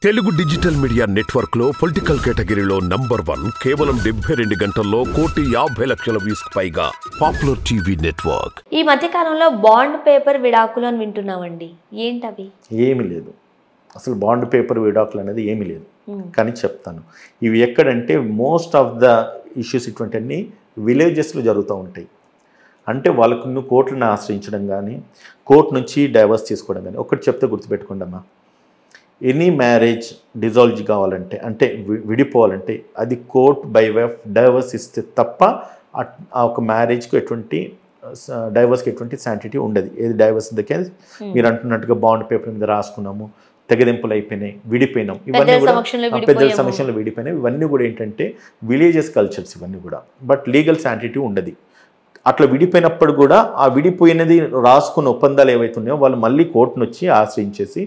Telugu digital media network లో political కేటగిరీలో number 1 కేవలం 72 గంటల్లో 1,50,00,000 వ్యూస్ పైగా పాపులర్ టీవీ నెట్వర్క్. ఈ మధ్య కాలంలో బాండ్ పేపర్ విడాకులు అని వింటున్నామండి. ఏంటవి? ఏమీ లేదు, అసలు బాండ్ పేపర్ విడాకులు అనేది ఏమీ లేదు. కానీ చెప్తాను, ఇవి ఎక్కడంటే మోస్ట్ ఆఫ్ ద ఇష్యూస్ ఇటువంటివన్నీ విలేజెస్లో జరుగుతూ ఉంటాయి. అంటే వాళ్ళకు కోర్టులను ఆశ్రయించడం కానీ, కోర్టు నుంచి డైవర్స్ తీసుకోవడం కానీ. ఒకటి చెప్తే గుర్తుపెట్టుకోండి అమ్మా, ఎనీ మ్యారేజ్ డిజాల్వ్ కావాలంటే, అంటే విడిపోవాలంటే అది court by way of divorce ఇస్తే తప్ప ఆ ఒక మ్యారేజ్కి ఎటువంటి డైవర్స్కి ఎటువంటి శాంటిటీ ఉండదు. ఏది డైవర్స్ దగ్గర మీరు అంటున్నట్టుగా బాండ్ పేపర్ మీద రాసుకున్నాము, తెగదెంపులు అయిపోయినాయి, విడిపోయినాం, ఇవన్నీ కూడా పెద్దల సమక్షంలో విడిపోయినాయి. ఇవన్నీ కూడా ఏంటంటే విలేజెస్ కల్చర్స్ ఇవన్నీ కూడా. బట్ లీగల్ శాంటిటీ ఉండదు. అట్లా విడిపోయినప్పుడు కూడా ఆ విడిపోయినది రాసుకున్న ఒప్పందాలు ఏవైతే ఉన్నాయో వాళ్ళు మళ్ళీ కోర్టును వచ్చి ఆశ్రయించేసి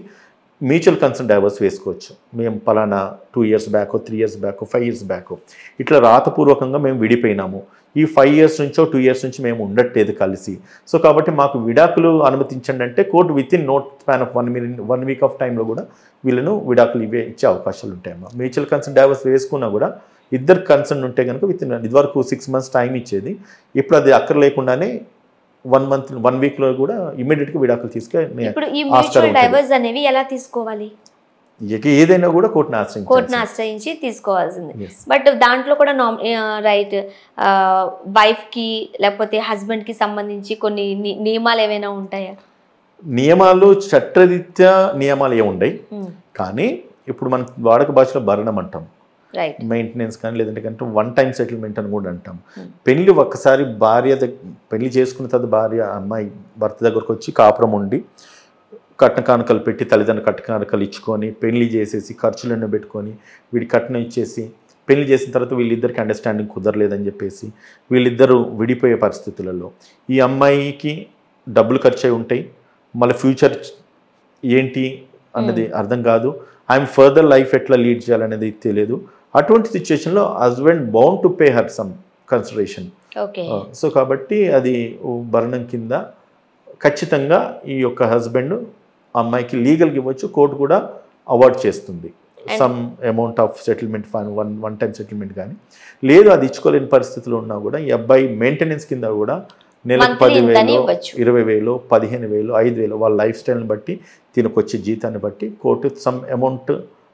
మ్యూచువల్ కన్సర్న్ డైవర్స్ వేసుకోవచ్చు. మేము పలానా 2 years back, 3 years back, 5 years back ఇట్లా రాతపూర్వకంగా మేము విడిపోయినాము, ఈ 5 years నుంచో 2 years నుంచి మేము ఉండట్లేదు కలిసి, సో కాబట్టి మాకు విడాకులు అనుమతించండి అంటే court with in note span of 1 week of టైంలో కూడా వీళ్ళను విడాకులు ఇచ్చే అవకాశాలు ఉంటాయమ్మా. మ్యూచువల్ కన్సర్న్ డైవర్స్ వేసుకున్నా కూడా ఇద్దరు కన్సర్న్ ఉంటే కనుక విత్ ఇన్ ఇదివరకు 6 months టైం ఇచ్చేది, ఇప్పుడు అది అక్కర లేకుండానే 1 weekలో కూడా ఇమీడియట్గా విడాకులు తీసుకొని ఎలా తీసుకోవాలి? ఏదైనా కూడా కోర్టును ఆశ్రయించి తీసుకోవాల్సింది. బట్ దాంట్లో కూడా రైట్ వైఫ్ కి లేకపోతే హస్బెండ్ కి సంబంధించి కొన్ని నియమాలు ఏమైనా ఉంటాయా? నియమాలు చట్టరీత్యా నియమాలు ఏముండయి, కానీ ఇప్పుడు మన వాడక భాషలో భరణం అంటాం, మెయింటెనెన్స్ కానీ, లేదంటే కంటే 1 time సెటిల్మెంట్ అని కూడా అంటాం. పెళ్లి ఒక్కసారి పెళ్లి చేసుకున్న తర్వాత భార్య అమ్మాయి భర్త దగ్గరకు వచ్చి కాపురం ఉండి కట్న కానుకలు పెట్టి తల్లిదండ్రులు కట్న కానుకలు ఇచ్చుకొని పెళ్లి చేసేసి ఖర్చులన్నీ పెట్టుకొని వీడి కట్నం ఇచ్చేసి పెళ్లి చేసిన తర్వాత వీళ్ళిద్దరికి అండర్స్టాండింగ్ కుదరలేదని చెప్పేసి వీళ్ళిద్దరూ విడిపోయే పరిస్థితులలో ఈ అమ్మాయికి డబ్బులు ఖర్చు అయి ఉంటాయి, మళ్ళీ ఫ్యూచర్ ఏంటి అన్నది అర్థం కాదు, ఐఎమ్ ఫర్దర్ లైఫ్ ఎట్లా లీడ్ చేయాలనేది తెలియదు. అటువంటి సిచ్యువేషన్లో husband bound to pay her some consideration. So కాబట్టి అది భరణం కింద ఖచ్చితంగా ఈ యొక్క హస్బెండ్ అమ్మాయికి లీగల్గా ఇవ్వచ్చు, కోర్టు కూడా అవార్డ్ చేస్తుంది some amount of settlement fund, one time settlement. కానీ లేదు అది ఇచ్చుకోలేని పరిస్థితుల్లో ఉన్నా కూడా ఈ అబ్బాయి మెయింటెనెన్స్ కింద కూడా నెలకు 10,000, 20,000, 15,000, 5,000 వాళ్ళ లైఫ్ స్టైల్ని బట్టి తినకొచ్చే జీతాన్ని బట్టి కోర్టు సమ్ అమౌంట్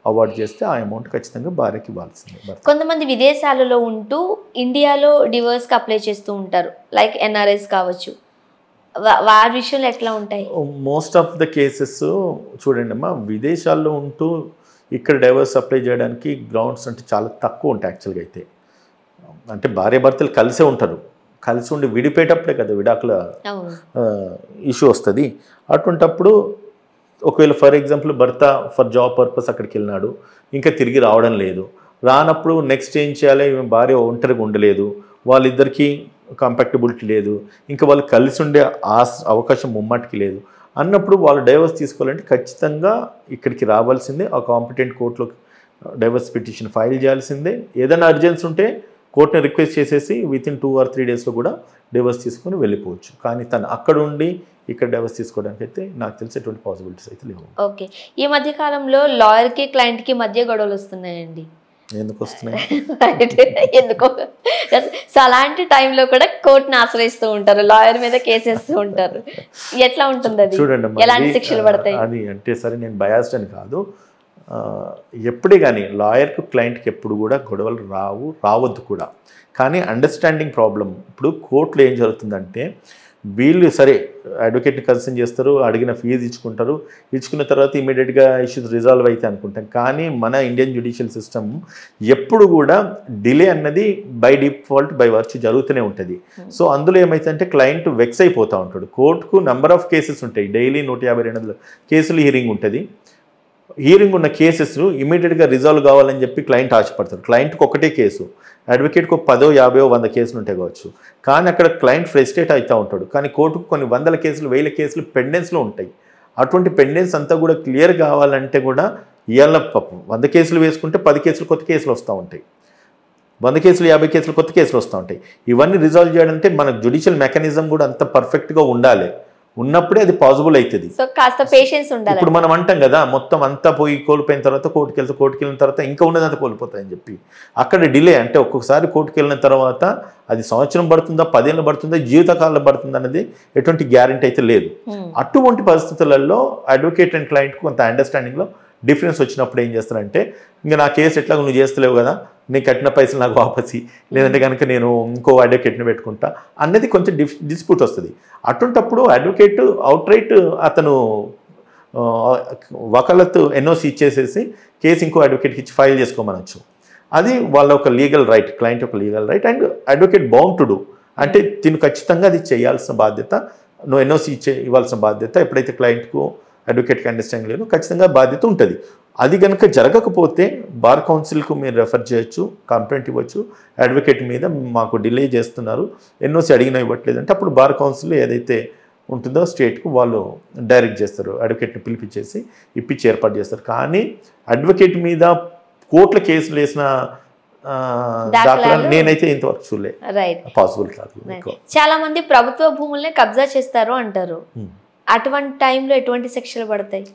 అవార్డ్ చేస్తే ఆ అమౌంట్ ఖచ్చితంగా భార్యకి ఇవ్వాల్సిందే. కొంతమంది విదేశాలలో ఉంటూ ఇండియాలో డివోర్స్కి అప్లై చేస్తూ ఉంటారు, లైక్ ఎన్ఆర్ఐస్ కావచ్చు, వారి విషయంలో ఎట్లా ఉంటాయి? మోస్ట్ ఆఫ్ ద కేసెస్ చూడండి అమ్మా, విదేశాల్లో ఉంటూ ఇక్కడ డైవర్స్ అప్లై చేయడానికి గ్రౌండ్స్ అంటే చాలా తక్కువ ఉంటాయి యాక్చువల్గా. అయితే అంటే భార్యాభర్తలు కలిసే ఉంటారు, కలిసి ఉండి విడిపోయేటప్పుడే కదా విడాకుల ఇష్యూ వస్తుంది. అటువంటప్పుడు ఒకవేళ ఫర్ ఎగ్జాంపుల్ భర్త ఫర్ జాబ్ పర్పస్ అక్కడికి వెళ్ళినాడు, ఇంకా తిరిగి రావడం లేదు, రానప్పుడు నెక్స్ట్ ఏం చేయాలి, భార్య ఒంటరిగా ఉండలేదు, వాళ్ళిద్దరికీ కంపాక్టబిలిటీ లేదు, ఇంకా వాళ్ళు కలిసి ఉండే అవకాశం ముమ్మాటికి లేదు అన్నప్పుడు వాళ్ళు డైవర్స్ తీసుకోవాలంటే ఖచ్చితంగా ఇక్కడికి రావాల్సిందే, ఆ కాంపిటెంట్ కోర్టులో డైవర్స్ పిటిషన్ ఫైల్ చేయాల్సిందే. ఏదైనా అర్జెన్సీ ఉంటే కోర్టుని రిక్వెస్ట్ చేసేసి విత్ ఇన్ 2 or 3 daysలో కూడా డైవర్స్ తీసుకొని వెళ్ళిపోవచ్చు. కానీ తను అక్కడ ఉండి ఇక్కడ డైవర్స్ తీసుకోవడానికి అయితే నాకు తెలిసి ఎటువంటి పాసిబిలిటీస్ అయితే లేవు. ఓకే, ఈ మధ్య కాలంలో లాయర్కి క్లయింట్కి మధ్య గొడవలు వస్తున్నాయండి. ఎందుకు వస్తున్నాయి? ఎందుకో. సో అలాంటి టైంలో కూడా కోర్టుని ఆశ్రయిస్తూ ఉంటారు, లాయర్ మీద కేసేస్తూ ఉంటారు. ఎట్లా ఉంటుంది అది? చూడండి, ఎలాంటి శిక్షలు పడతాయి అది అంటే సరే నేను బయాస్డ్ అని కాదు, ఎప్పుడే కానీ లాయర్కు క్లయింట్కి ఎప్పుడు కూడా గొడవలు రావద్దు కూడా. కానీ అండర్స్టాండింగ్ ప్రాబ్లం. ఇప్పుడు కోర్టులో ఏం జరుగుతుందంటే వీళ్ళు సరే అడ్వకేట్ని కన్సర్న్ చేస్తారు, అడిగిన ఫీజు ఇచ్చుకుంటారు, ఇచ్చుకున్న తర్వాత ఇమీడియట్గా ఇష్యూస్ రిజాల్వ్ అయితే అనుకుంటాం. కానీ మన ఇండియన్ జ్యుడిషియల్ సిస్టమ్ ఎప్పుడు కూడా డిలే అన్నది బై డిఫాల్ట్ బై వర్చ్ జరుగుతూనే ఉంటుంది. సో అందులో ఏమైతుందంటే క్లయింట్ వెక్స్ అయిపోతూ ఉంటాడు. కోర్టుకు నెంబర్ ఆఫ్ కేసెస్ ఉంటాయి, డైలీ 150-200 కేసులు హీరింగ్ ఉంటుంది. హీరింగ్ ఉన్న కేసెస్ ఇమీడియట్గా రిజాల్వ్ కావాలని చెప్పి క్లయింట్ ఆశపడతారు. క్లయింట్కి ఒకటే కేసు, అడ్వకేట్కి 10, 50, 100 కేసులు ఉంటాయి కావచ్చు. కానీ అక్కడ క్లయింట్ ఫ్రస్ట్రేట్ అవుతూ ఉంటాడు. కానీ కోర్టుకు కొన్ని 100 కేసులు, 1000 కేసులు పెండెన్స్లో ఉంటాయి. అటువంటి పెండెన్స్ అంతా కూడా క్లియర్ కావాలంటే కూడా ఇవాళ 100 కేసులు వేసుకుంటే 10 కేసులు కొత్త కేసులు వస్తూ ఉంటాయి, 100 కేసులు 50 కేసులు కొత్త కేసులు వస్తూ ఉంటాయి. ఇవన్నీ రిజాల్వ్ చేయాలంటే మన జ్యుడిషియల్ మెకానిజం కూడా అంత పర్ఫెక్ట్గా ఉండాలి. ఉన్నప్పుడే అది పాసిబుల్ అవుతుంది. సో కాస్త పేషెన్స్ ఉండాలి. ఇప్పుడు మనం అంటాం కదా మొత్తం అంతా పోయి కోల్పోయిన తర్వాత కోర్టుకి వెళ్ళిన తర్వాత ఇంకా ఉన్నదంతా కోల్పోతాయని చెప్పి అక్కడ డిలే. అంటే ఒక్కొక్కసారి కోర్టుకి వెళ్ళిన తర్వాత అది సంవత్సరం పడుతుందా 10 ఏళ్ళు పడుతుందా జీవితకాలం పడుతుందా అనేది ఎటువంటి గ్యారెంటీ అయితే లేదు. అటువంటి పరిస్థితులలో అడ్వకేట్ అండ్ క్లయింట్ కొంత అండర్స్టాండింగ్లో డిఫరెన్స్ వచ్చినప్పుడు ఏం చేస్తారంటే ఇంకా నా కేసు ఎట్లా నువ్వు చేస్తలేవు కదా నేను కట్టిన పైసలు నాకు వాపసి లేదంటే కనుక నేను ఇంకో అడ్వకేట్ని పెట్టుకుంటా అన్నది కొంచెం డిస్ప్యూట్ వస్తుంది. అటువంటప్పుడు అడ్వకేట్ అవుట్ రైట్ అతను వకాలత్ ఎన్ఓసి ఇచ్చేసేసి కేసు ఇంకో అడ్వకేట్కి ఇచ్చి ఫైల్ చేసుకోమనొచ్చు. అది వాళ్ళ ఒక లీగల్ రైట్, క్లయింట్ ఒక legal right and advocate bound to do. అంటే తిను ఖచ్చితంగా అది చేయాల్సిన బాధ్యత, నువ్వు ఎన్ఓసి ఇవ్వాల్సిన బాధ్యత ఎప్పుడైతే క్లయింట్కు అడ్వకేట్కి అండర్స్టాండింగ్ లేదు ఖచ్చితంగా బాధ్యత ఉంటుంది. అది కనుక జరగకపోతే బార్ కౌన్సిల్కు మీరు రెఫర్ చేయొచ్చు, కంప్లైంట్ ఇవ్వచ్చు, అడ్వకేట్ మీద మాకు డిలే చేస్తున్నారు ఎన్ఓసి అడిగినా ఇవ్వట్లేదు అంటే అప్పుడు బార్ కౌన్సిల్ ఏదైతే ఉంటుందో స్టేట్కు వాళ్ళు డైరెక్ట్ చేస్తారు, అడ్వకేట్ని పిలిపించేసి ఇప్పించి ఏర్పాటు చేస్తారు. కానీ అడ్వకేట్ మీద కోర్టుల కేసులు వేసిన దాఖలాలు నేనైతే ఇంతవరకు చూడలే, పాసిబుల్ కాదు. చాలా మంది ప్రభుత్వ భూముల్ని కబ్జా చేస్తారు అంటారు, అటువంటి టైంలో ఎటువంటి శిక్షలు పడతాయి?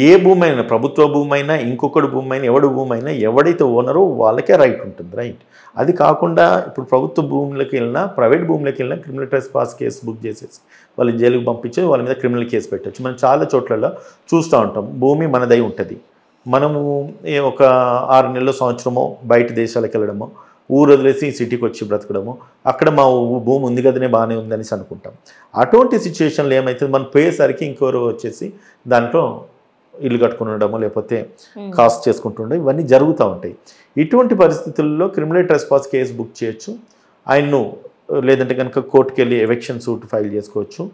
ఏ భూమి అయినా, ప్రభుత్వ భూమి అయినా ఇంకొకటి భూమి అయినా ఎవడి భూమి అయినా ఎవడైతే ఓనరో వాళ్ళకే రైట్ ఉంటుంది, రైట్. అది కాకుండా ఇప్పుడు ప్రభుత్వ భూములకు వెళ్ళినా ప్రైవేట్ భూములకు వెళ్ళినా క్రిమినల్ ట్రెస్పాస్ కేసు బుక్ చేసేసి వాళ్ళని జైలుకి పంపించి వాళ్ళ మీద క్రిమినల్ కేసు పెట్టచ్చు. మనం చాలా చోట్లలో చూస్తూ ఉంటాం, భూమి మనదై ఉంటుంది, మనము ఒక 6 నెలలు సంవత్సరమో బయట దేశాలకు వెళ్ళడమో ఊరు వదిలేసి సిటీకి వచ్చి బ్రతకడము, అక్కడ మా భూమి ఉంది కదనే బాగానే ఉందనేసి అనుకుంటాం. అటువంటి సిచ్యువేషన్లో ఏమవుతుంది, మనం పోయేసరికి ఇంకెవరో వచ్చేసి దాంట్లో ఇల్లు కట్టుకుని ఉండడమో లేకపోతే కాస్ట్ చేసుకుంటుండో ఇవన్నీ జరుగుతూ ఉంటాయి. ఇటువంటి పరిస్థితుల్లో క్రిమినల్ ట్రెస్పాస్ కేసు బుక్ చేయొచ్చు ఆయన్ను, లేదంటే కనుక కోర్టుకు వెళ్ళి ఎవిక్షన్ సూట్ ఫైల్ చేసుకోవచ్చు.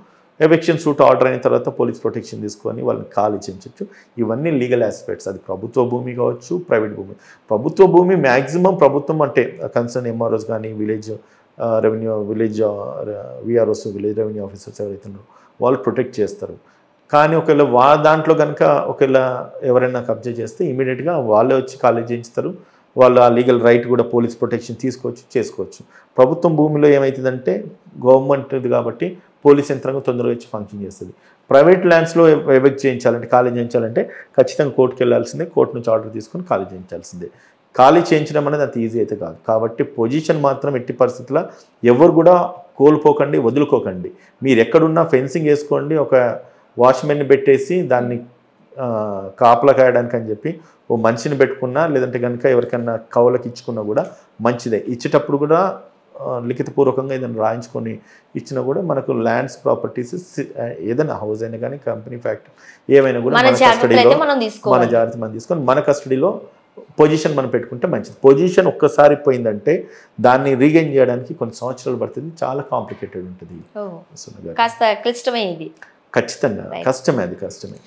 ఎవిక్షన్ సూట్ ఆర్డర్ అయిన తర్వాత పోలీస్ ప్రొటెక్షన్ తీసుకొని వాళ్ళని ఖాళీ చేయించవచ్చు. ఇవన్నీ లీగల్ ఆస్పెక్ట్స్. అది ప్రభుత్వ భూమి కావచ్చు, ప్రైవేట్ భూమి. ప్రభుత్వ భూమి మ్యాక్సిమం ప్రభుత్వం అంటే కన్సర్న్ ఎంఆర్ఓస్ కానీ village VROs village revenue officers ఎవరైతే ఉన్నారో వాళ్ళు ప్రొటెక్ట్ చేస్తారు. కానీ ఒకవేళ దాంట్లో కనుక ఒకవేళ ఎవరైనా కబ్జా చేస్తే ఇమీడియట్గా వాళ్ళే వచ్చి ఖాళీ చేయించుతారు. వాళ్ళు ఆ లీగల్ రైట్ కూడా పోలీస్ ప్రొటెక్షన్ చేసుకోవచ్చు. ప్రభుత్వం భూమిలో ఏమవుతుందంటే గవర్నమెంట్ది కాబట్టి పోలీస్ యంత్రాంగం తొందరగా వచ్చి ఫంక్షన్ చేస్తుంది. ప్రైవేట్ ల్యాండ్స్లో ఎవిక్ట్ చేయించాలంటే ఖాళీ చేయించాలంటే ఖచ్చితంగా కోర్టుకు వెళ్ళాల్సిందే, కోర్టు నుంచి ఆర్డర్ తీసుకొని ఖాళీ చేయించాల్సిందే. ఖాళీ చేయించడం అనేది అంత ఈజీ అయితే కాదు. కాబట్టి పొజిషన్ మాత్రం ఎట్టి పరిస్థితుల్లో ఎవరు కూడా కోల్పోకండి, వదులుకోకండి. మీరు ఎక్కడున్నా ఫెన్సింగ్ వేసుకోండి, ఒక వాచ్మెన్ని పెట్టేసి దాన్ని కాపలా కాయడానికి అని చెప్పి ఓ మనిషిని పెట్టుకున్నా లేదంటే కనుక ఎవరికన్నా కవులకు ఇచ్చుకున్నా కూడా మంచిదే. ఇచ్చేటప్పుడు కూడా లిఖితపూర్వకంగా ఏదైనా రాయించుకొని ఇచ్చినా కూడా మనకు ల్యాండ్స్ ప్రాపర్టీస్ ఏదైనా హౌస్ అయినా కానీ కంపెనీ ఫ్యాక్టరీ ఏమైనా కూడా మన కస్టడీలో మన జాగ్రత్త మనం తీసుకొని మన కస్టడీలో పొజిషన్ మనం పెట్టుకుంటే మంచిది. పొజిషన్ ఒక్కసారి పోయిందంటే దాన్ని రీగైన్ చేయడానికి కొన్ని సంవత్సరాలు పడుతుంది, చాలా కాంప్లికేటెడ్ ఉంటుంది. ఖచ్చితంగా కష్టమే, అది కష్టమే.